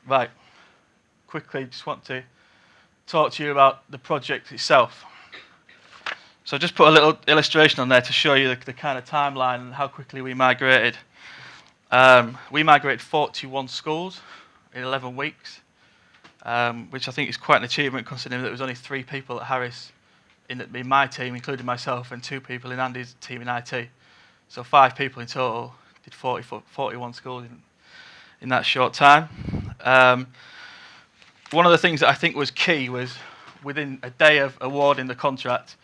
Right, quickly just want to talk to you about the project itself. So just put a little illustration on there to show you the kind of timeline and how quickly we migrated. We migrated 41 schools in 11 weeks, which I think is quite an achievement considering that there was only 3 people at Harris in my team, including myself, and 2 people in Andy's team in IT. So 5 people in total did 41 schools in that short time. One of the things that I think was key was within a day of awarding the contract,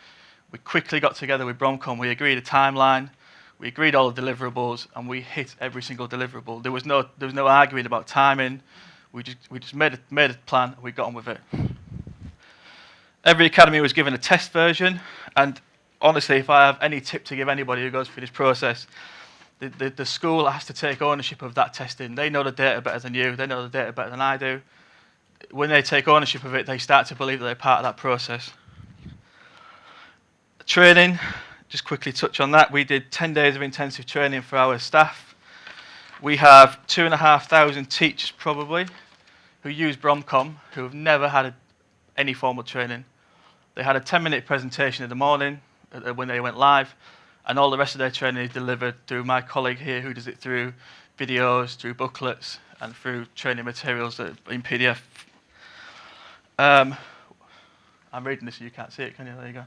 we quickly got together with Bromcom. We agreed a timeline, we agreed all the deliverables, and we hit every single deliverable. There was no arguing about timing. We just made a plan and we got on with it. Every academy was given a test version, and honestly, if I have any tip to give anybody who goes through this process, the school has to take ownership of that testing. They know the data better than you. They know the data better than I do. When they take ownership of it, they start to believe that they're part of that process. Training, just quickly touch on that. We did 10 days of intensive training for our staff. We have 2,500 teachers probably who use Bromcom who have never had any formal training. They had a 10-minute presentation in the morning when they went live, and all the rest of their training is delivered through my colleague here who does it through videos, through booklets, and through training materials in PDF. I'm reading this so you can't see it, can you? There you go.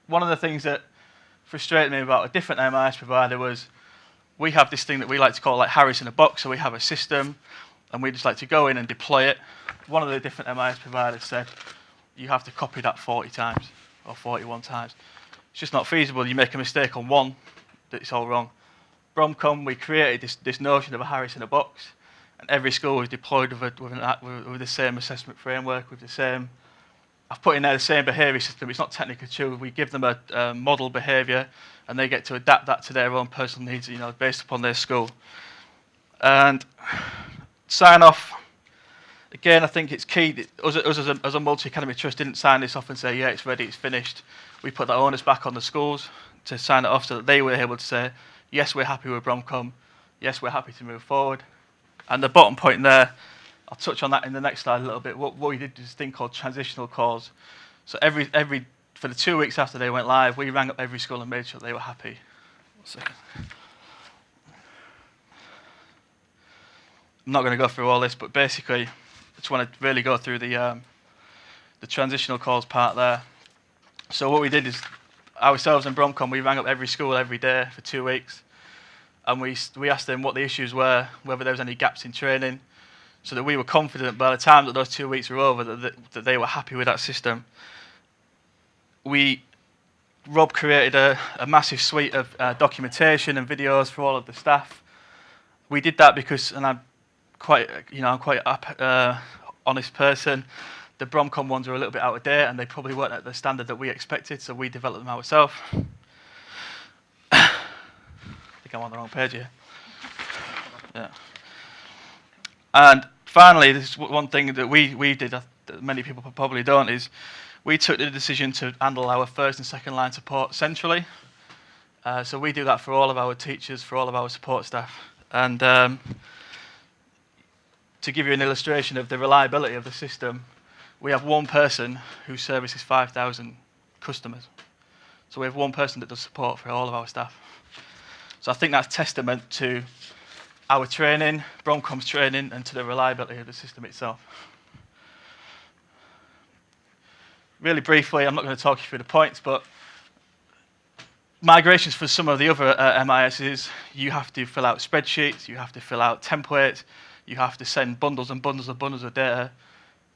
One of the things that frustrated me about a different MIS provider was we have this thing that we like to call like Harris in a box, so we have a system and we just like to go in and deploy it. One of the different MIS providers said you have to copy that 40 times or 41 times. It's just not feasible. You make a mistake on one, it's all wrong. Bromcom, we created this notion of a Harris in a box, and every school was deployed with the same assessment framework, with the same. I've put in there the same behaviour system. It's not technically true. We give them a model behaviour, and they get to adapt that to their own personal needs, based upon their school. And sign off. Again, I think it's key that us as a multi-academy trust didn't sign this off and say, yeah, it's ready, it's finished. We put that onus back on the schools to sign it off so that they were able to say, yes, we're happy with Bromcom. Yes, we're happy to move forward. And the bottom point there, I'll touch on that in the next slide a little bit. What we did is this thing called transitional calls. So for the 2 weeks after they went live, we rang up every school and made sure they were happy. 1 second. I'm not going to go through all this, but basically, I just want to really go through the transitional calls part there. So what we did is, ourselves and Bromcom, we rang up every school every day for 2 weeks, and we asked them what the issues were, whether there was any gaps in training, so that we were confident by the time that those 2 weeks were over that they were happy with that system. Rob created a massive suite of documentation and videos for all of the staff. We did that because, and I'm quite honest person, the Bromcom ones were a little bit out of date and they probably weren't at the standard that we expected, so we developed them ourselves. I think I'm on the wrong page here. Yeah. And finally, this is one thing that we did that many people probably don't, is we took the decision to handle our first and second line support centrally. So we do that for all of our teachers, for all of our support staff. And to give you an illustration of the reliability of the system, we have one person who services 5,000 customers. So we have one person that does support for all of our staff. So I think that's testament to our training, Bromcom's training, and to the reliability of the system itself. Really briefly, I'm not going to talk you through the points, but migrations for some of the other MISs, you have to fill out spreadsheets, you have to fill out templates, you have to send bundles and bundles and bundles of data.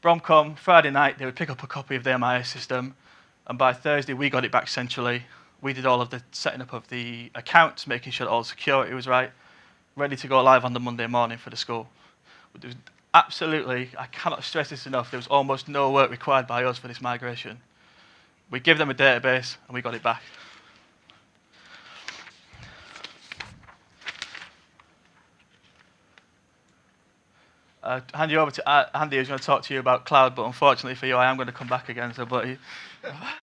Bromcom, Friday night, they would pick up a copy of the MIS system, and by Thursday, we got it back centrally. We did all of the setting up of the accounts, making sure that all the security was right, ready to go live on the Monday morning for the school. There was absolutely, I cannot stress this enough, there was almost no work required by us for this migration. We gave them a database, and we got it back. Hand you over to Andy, who's going to talk to you about cloud, but unfortunately for you, I am going to come back again.